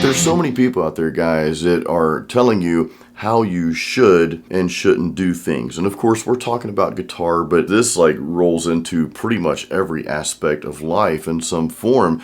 There's so many people out there, guys, that are telling you how you should and shouldn't do things. And of course, we're talking about guitar, but this rolls into pretty much every aspect of life in some form.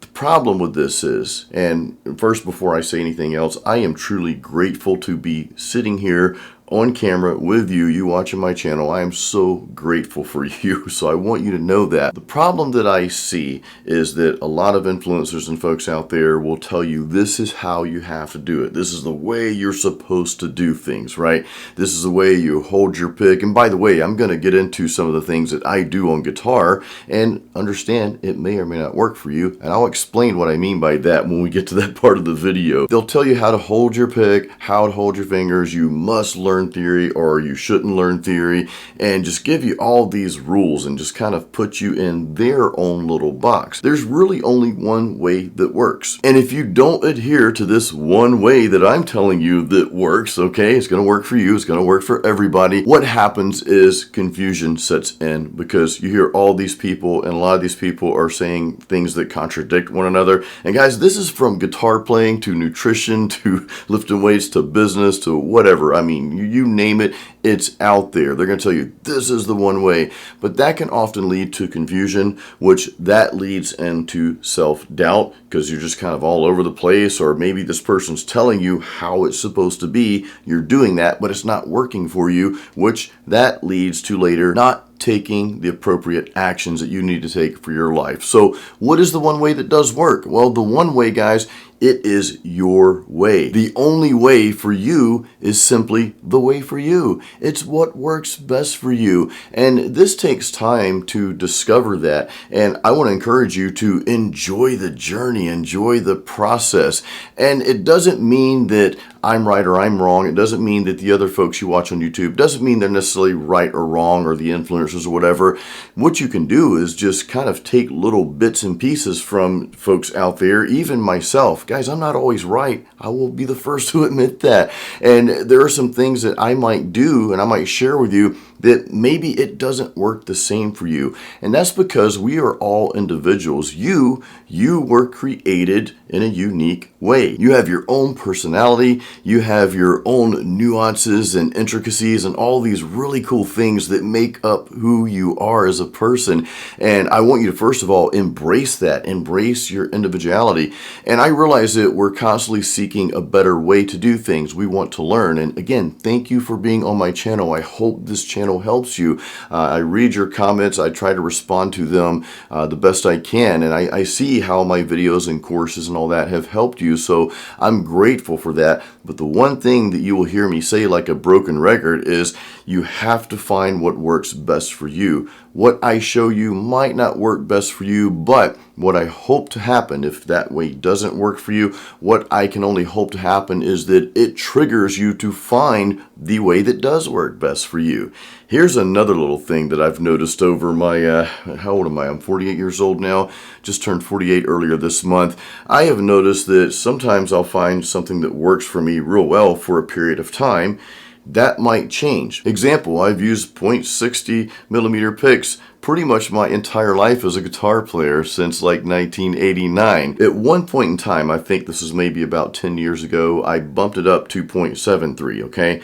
The problem with this is, and first, before I say anything else, I am truly grateful to be sitting here on camera with you watching my channel. I am so grateful for you, so I want you to know that. The problem that I see is that a lot of influencers and folks out there will tell you this is how you have to do it. This is the way you're supposed to do things, right? This is the way you hold your pick. And by the way, I'm going to get into some of the things that I do on guitar and understand it may or may not work for you. And I'll explain what I mean by that when we get to that part of the video. They'll tell you how to hold your pick, how to hold your fingers. You must learn theory or you shouldn't learn theory, and just give you all these rules and just kind of put you in their own little box. There's really only one way that works. And if you don't adhere to this one way that I'm telling you that works, okay, it's going to work for you, it's going to work for everybody, what happens is confusion sets in because you hear all these people and a lot of these people are saying things that contradict one another. And guys, this is from guitar playing to nutrition to lifting weights to business to whatever. I mean, you name it, it's out there. They're going to tell you this is the one way, but that can often lead to confusion, which that leads into self-doubt because you're just kind of all over the place, or maybe this person's telling you how it's supposed to be. You're doing that, but it's not working for you, which that leads to later not taking the appropriate actions that you need to take for your life. So what is the one way that does work? Well, the one way, guys, it is your way. The only way for you is simply the way for you. It's what works best for you. And this takes time to discover that. And I want to encourage you to enjoy the journey, enjoy the process. And it doesn't mean that I'm right or I'm wrong. It doesn't mean that the other folks you watch on YouTube doesn't mean they're necessarily right or wrong, or the influencers or whatever. What you can do is just kind of take little bits and pieces from folks out there, even myself. Guys, I'm not always right. I will be the first to admit that. And there are some things that I might do and I might share with you that maybe it doesn't work the same for you. And that's because we are all individuals. You were created in a unique way. You have your own personality. You have your own nuances and intricacies and all these really cool things that make up who you are as a person. And I want you to, first of all, embrace that. Embrace your individuality. And I realize that we're constantly seeking a better way to do things. We want to learn. And again, thank you for being on my channel. I hope this channel helps you. I read your comments. I try to respond to them the best I can. And I see how my videos and courses and all that have helped you. So I'm grateful for that. But the one thing that you will hear me say like a broken record is you have to find what works best for you. What I show you might not work best for you, but what I hope to happen, if that way doesn't work for you, what I can only hope to happen is that it triggers you to find the way that does work best for you. Here's another little thing that I've noticed over my, how old am I? I'm 48 years old now, just turned 48 earlier this month. I have noticed that sometimes I'll find something that works for me real well for a period of time. That might change. Example, I've used .60 millimeter picks pretty much my entire life as a guitar player since like 1989. At one point in time, I think this is maybe about 10 years ago, I bumped it up to .73, okay?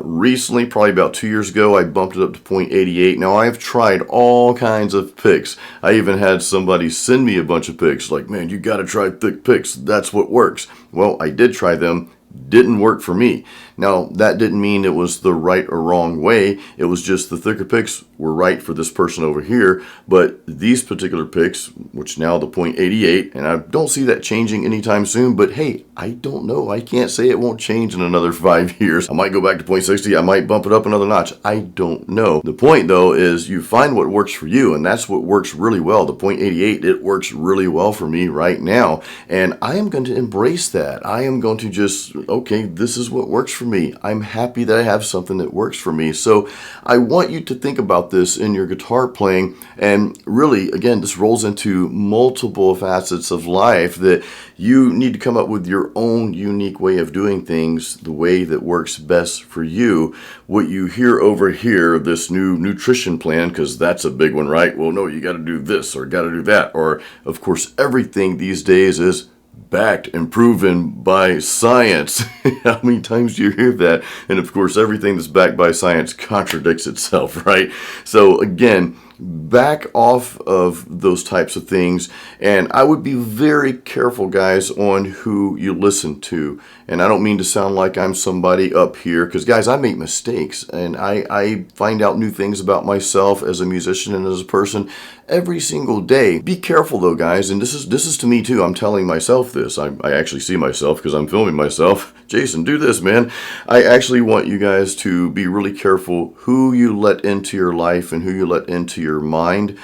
Recently, probably about 2 years ago, I bumped it up to .88. Now, I've tried all kinds of picks. I even had somebody send me a bunch of picks, like, man, you gotta try thick picks. That's what works. Well, I did try them. Didn't work for me. Now, that didn't mean it was the right or wrong way. It was just the thicker picks were right for this person over here. But these particular picks, which now the .88, and I don't see that changing anytime soon, but hey, I don't know. I can't say it won't change in another 5 years. I might go back to .60. I might bump it up another notch. I don't know. The point, though, is you find what works for you, and that's what works really well. The .88, it works really well for me right now, and I am going to embrace that. I am going to just okay, this is what works for me. I'm happy that I have something that works for me. So I want you to think about this in your guitar playing. And really, again, this rolls into multiple facets of life, that you need to come up with your own unique way of doing things, the way that works best for you. What you hear over here, this new nutrition plan, because that's a big one, right? Well, no, you got to do this or got to do that. Or, of course, everything these days is backed and proven by science. How many times do you hear that? And of course, everything that's backed by science contradicts itself, right? So again, back off of those types of things. And I would be very careful, guys, on who you listen to. And I don't mean to sound like I'm somebody up here, because guys, I make mistakes and I find out new things about myself as a musician and as a person every single day. Be careful though, guys, and this is to me too. I'm telling myself this. I actually see myself because I'm filming myself. Jason, do this, man. I actually want you guys to be really careful who you let into your life and who you let into your mind.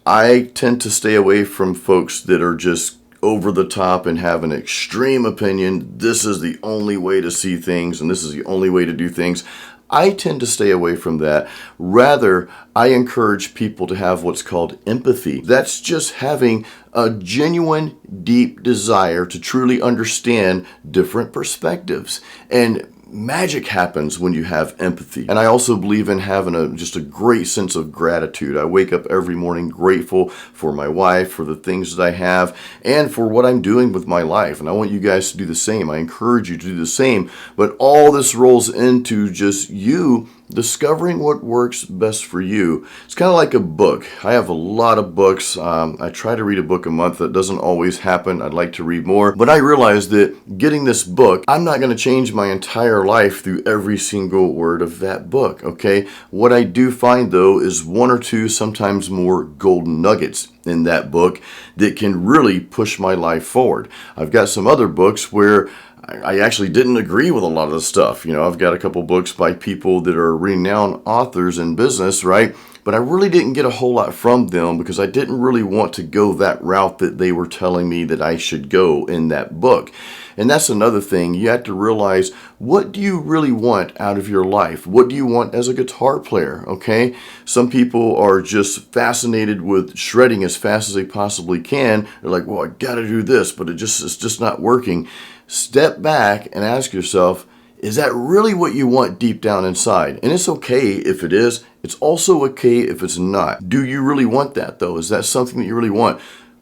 I tend to stay away from folks that are just over the top and have an extreme opinion. This is the only way to see things and this is the only way to do things. I tend to stay away from that. Rather, I encourage people to have what's called empathy. That's just having a genuine, deep desire to truly understand different perspectives. And magic happens when you have empathy. And I also believe in having just a great sense of gratitude. I wake up every morning grateful for my wife, for the things that I have, and for what I'm doing with my life. And I want you guys to do the same. I encourage you to do the same. But all this rolls into just you discovering what works best for you. It's kind of like a book. I have a lot of books. I try to read a book a month. That doesn't always happen. I'd like to read more. But I realized that getting this book, I'm not going to change my entire life through every single word of that book, okay? What I do find, though, is one or two, sometimes more golden nuggets in that book that can really push my life forward. I've got some other books where I actually didn't agree with a lot of the stuff. You know, I've got a couple books by people that are renowned authors in business, right? But I really didn't get a whole lot from them because I didn't really want to go that route that they were telling me that I should go in that book. And that's another thing. You have to realize, what do you really want out of your life? What do you want as a guitar player, okay? Some people are just fascinated with shredding as fast as they possibly can. They're like, well, I got to do this, but it's just not working. Step back and ask yourself, is that really what you want deep down inside? And it's okay if it is. It's also okay if it's not. Do you really want that, though? Is that something that you really want?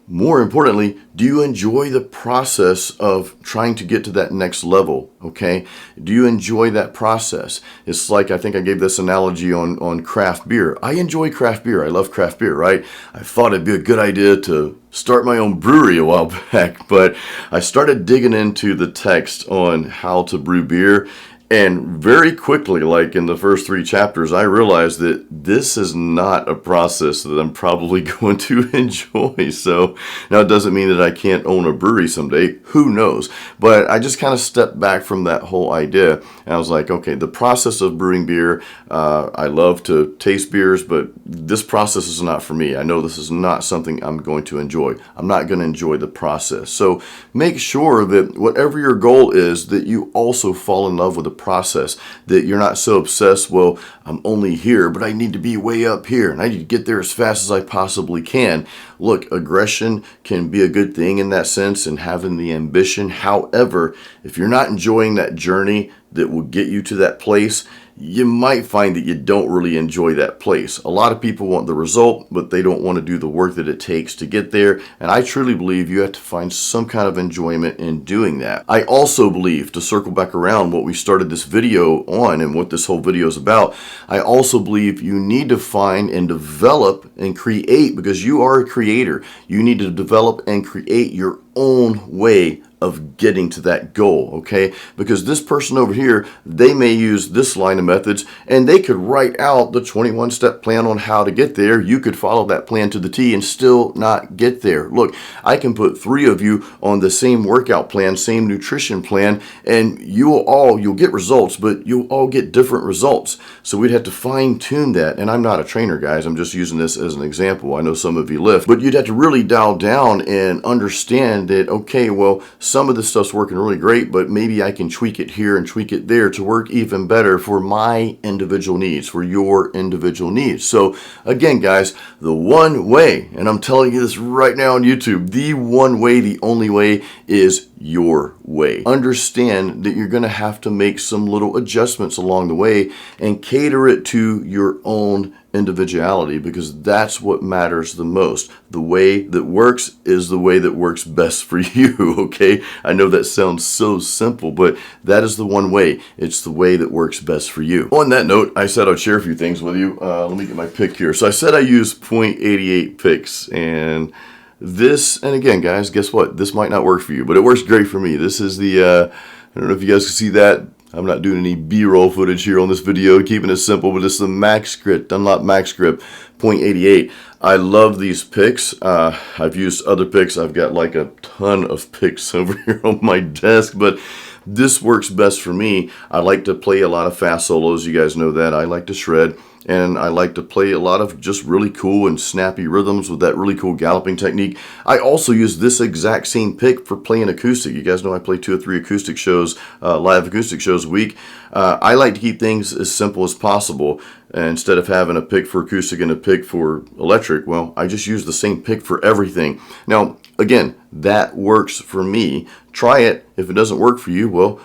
More importantly, do you enjoy the process of trying to get to that next level, okay? Do you enjoy that process? It's like, I think I gave this analogy on craft beer. I enjoy craft beer. I love craft beer, right? I thought it'd be a good idea to start my own brewery a while back, but I started digging into the text on how to brew beer. And very quickly, like in the first 3 chapters, I realized that this is not a process that I'm probably going to enjoy. So now it doesn't mean that I can't own a brewery someday. Who knows? But I just kind of stepped back from that whole idea. And I was like, okay, the process of brewing beer, I love to taste beers, but this process is not for me. I know this is not something I'm going to enjoy. I'm not going to enjoy the process. So make sure that whatever your goal is, that you also fall in love with the process, that you're not so obsessed, well, I'm only here, but I need to be way up here and I need to get there as fast as I possibly can. Look, aggression can be a good thing in that sense and having the ambition. However, if you're not enjoying that journey that will get you to that place, you might find that you don't really enjoy that place. A lot of people want the result, but they don't want to do the work that it takes to get there. And I truly believe you have to find some kind of enjoyment in doing that. I also believe, to circle back around what we started this video on and what this whole video is about, I also believe you need to find and develop and create, because you are a creator. You need to develop and create your own way of getting to that goal, okay? Because this person over here, they may use this line of methods and they could write out the 21-step plan on how to get there. You could follow that plan to the T and still not get there. Look, I can put 3 of you on the same workout plan, same nutrition plan, and you'll get results, but you'll all get different results. So we'd have to fine tune that. And I'm not a trainer, guys. I'm just using this as an example. I know some of you lift, but you'd have to really dial down and understand that, okay, well, some of this stuff's working really great, but maybe I can tweak it here and tweak it there to work even better for my individual needs, for your individual needs. So again, guys, the one way, and I'm telling you this right now on YouTube, the one way, the only way is your way. Understand that you're going to have to make some little adjustments along the way and cater it to your own individuality, because that's what matters the most. The way that works is the way that works best for you, okay? I know that sounds so simple, but that is the one way. It's the way that works best for you. On that note, I said I'd share a few things with you. Let me get my pick here. So I said I use .88 picks, and this, and again, guys, guess what? This might not work for you, but it works great for me. This is the, I don't know if you guys can see that. I'm not doing any B-roll footage here on this video, keeping it simple, but it's the Max Grip, Dunlop Max Grip .88. I love these picks. I've used other picks. I've got like a ton of picks over here on my desk, but this works best for me. I like to play a lot of fast solos. You guys know that. I like to shred. And I like to play a lot of just really cool and snappy rhythms with that really cool galloping technique. I also use this exact same pick for playing acoustic. You guys know I play 2 or 3 acoustic shows, live acoustic shows a week. I like to keep things as simple as possible. And instead of having a pick for acoustic and a pick for electric, well, I just use the same pick for everything. Now, again, that works for me. Try it. If it doesn't work for you, well,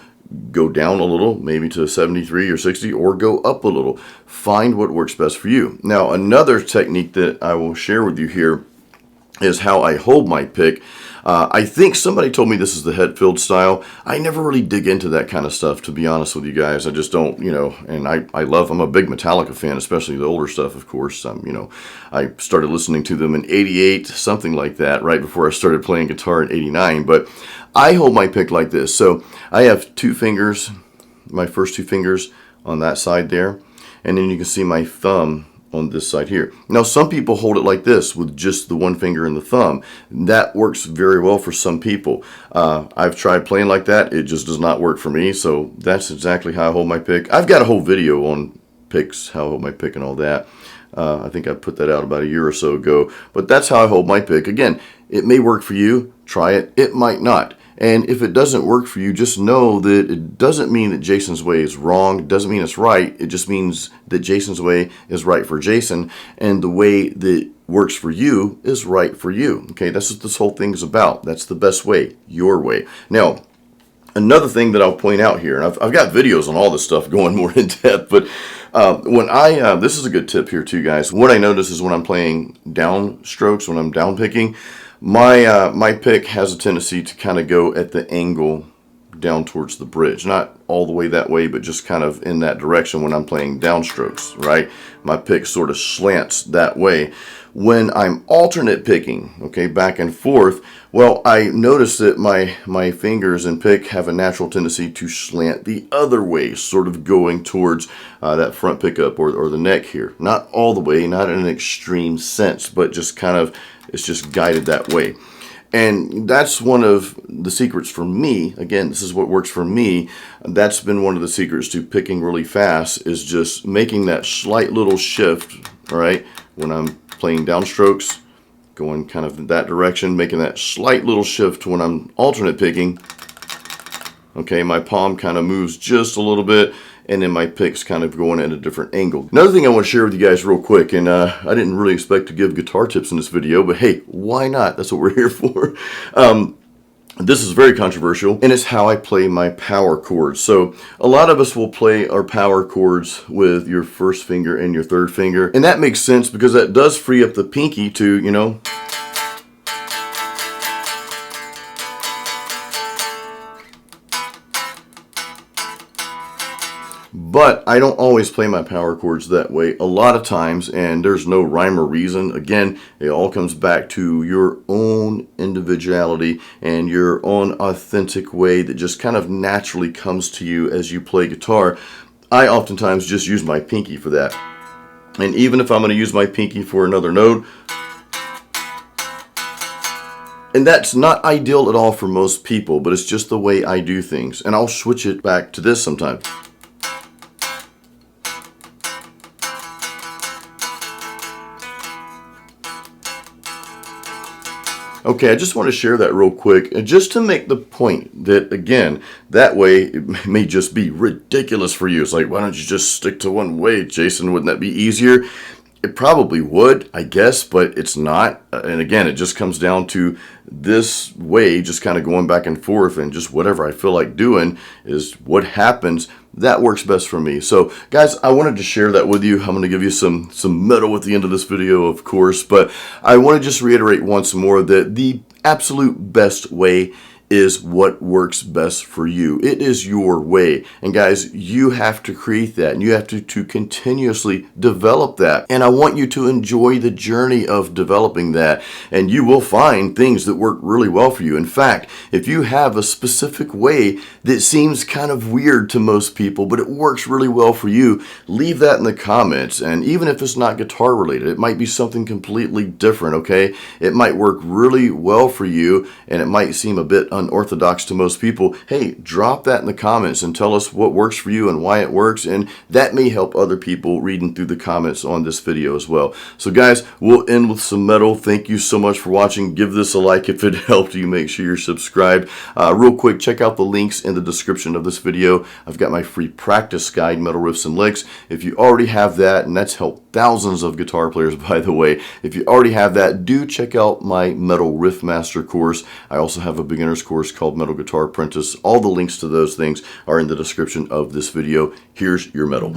go down a little, maybe to 73 or 60, or go up a little. Find what works best for you. Now, another technique that I will share with you here is how I hold my pick. I think somebody told me this is the Hetfield style. I never really dig into that kind of stuff, to be honest with you guys. I just don't, you know, and I'm a big Metallica fan, especially the older stuff, of course. You know, I started listening to them in '88, something like that, right before I started playing guitar in '89. But I hold my pick like this. So I have 2 fingers, my first 2 fingers on that side there, and then you can see my thumb on this side here. Now, some people hold it like this with just the 1 finger and the thumb. That works very well for some people. I've tried playing like that. It just does not work for me. So that's exactly how I hold my pick. I've got a whole video on picks, how I hold my pick and all that. I think I put that out about a year or so ago. But that's how I hold my pick. Again, it may work for you. Try it. It might not. And if it doesn't work for you, just know that it doesn't mean that Jason's way is wrong. It doesn't mean it's right. It just means that Jason's way is right for Jason, and the way that works for you is right for you. Okay, that's what this whole thing is about. That's the best way, your way. Now, another thing that I'll point out here, and I've got videos on all this stuff going more in depth, but this is a good tip here too, guys. What I notice is when I'm playing down strokes, when I'm down picking, my pick has a tendency to kind of go at the angle down towards the bridge. Not all the way that way, but just kind of in that direction when I'm playing downstrokes, right? My pick sort of slants that way. When I'm alternate picking, okay, back and forth, well, I notice that my fingers and pick have a natural tendency to slant the other way, sort of going towards that front pickup or the neck here. Not all the way, not in an extreme sense, but just kind of, it's just guided that way. And that's one of the secrets for me. Again, this is what works for me. That's been one of the secrets to picking really fast, is just making that slight little shift, all right, when I'm playing downstrokes, going kind of in that direction, making that slight little shift when I'm alternate picking. Okay, my palm kind of moves just a little bit, and then my pick's kind of going at a different angle. Another thing I want to share with you guys real quick, and I didn't really expect to give guitar tips in this video, but hey, why not? That's what we're here for. This is very controversial, and it's how I play my power chords. So a lot of us will play our power chords with your first finger and your third finger, and that makes sense because that does free up the pinky to, you know, but I don't always play my power chords that way a lot of times, and there's no rhyme or reason. Again, it all comes back to your own individuality and your own authentic way that just kind of naturally comes to you as you play guitar. I oftentimes just use my pinky for that. And even if I'm going to use my pinky for another note, and that's not ideal at all for most people, but it's just the way I do things. And I'll switch it back to this sometimes. Okay, I just want to share that real quick, just to make the point that, again, that way it may just be ridiculous for you. It's like, why don't you just stick to one way, Jason? Wouldn't that be easier? It probably would, I guess, but it's not. And again, it just comes down to this way, just kind of going back and forth, and just whatever I feel like doing is what happens. That works best for me. So guys, I wanted to share that with you. I'm going to give you some metal at the end of this video, of course, but I want to just reiterate once more that the absolute best way is what works best for you. It is your way. And guys, you have to create that, and you have to continuously develop that. And I want you to enjoy the journey of developing that. And you will find things that work really well for you. In fact, if you have a specific way that seems kind of weird to most people, but it works really well for you, leave that in the comments. And even if it's not guitar related, it might be something completely different, okay? It might work really well for you, and it might seem a bit unorthodox to most people. Hey, drop that in the comments and tell us what works for you and why it works, and that may help other people reading through the comments on this video as well. So guys, we'll end with some metal. Thank you so much for watching. Give this a like if it helped you. Make sure you're subscribed. Real quick, check out the links in the description of this video. I've got my free practice guide, Metal Riffs and Licks. If you already have that, and that's helped thousands of guitar players, by the way, if you already have that, do check out my Metal Riff Master course. I also have a beginner's course called Metal Guitar Apprentice. All the links to those things are in the description of this video. Here's your metal.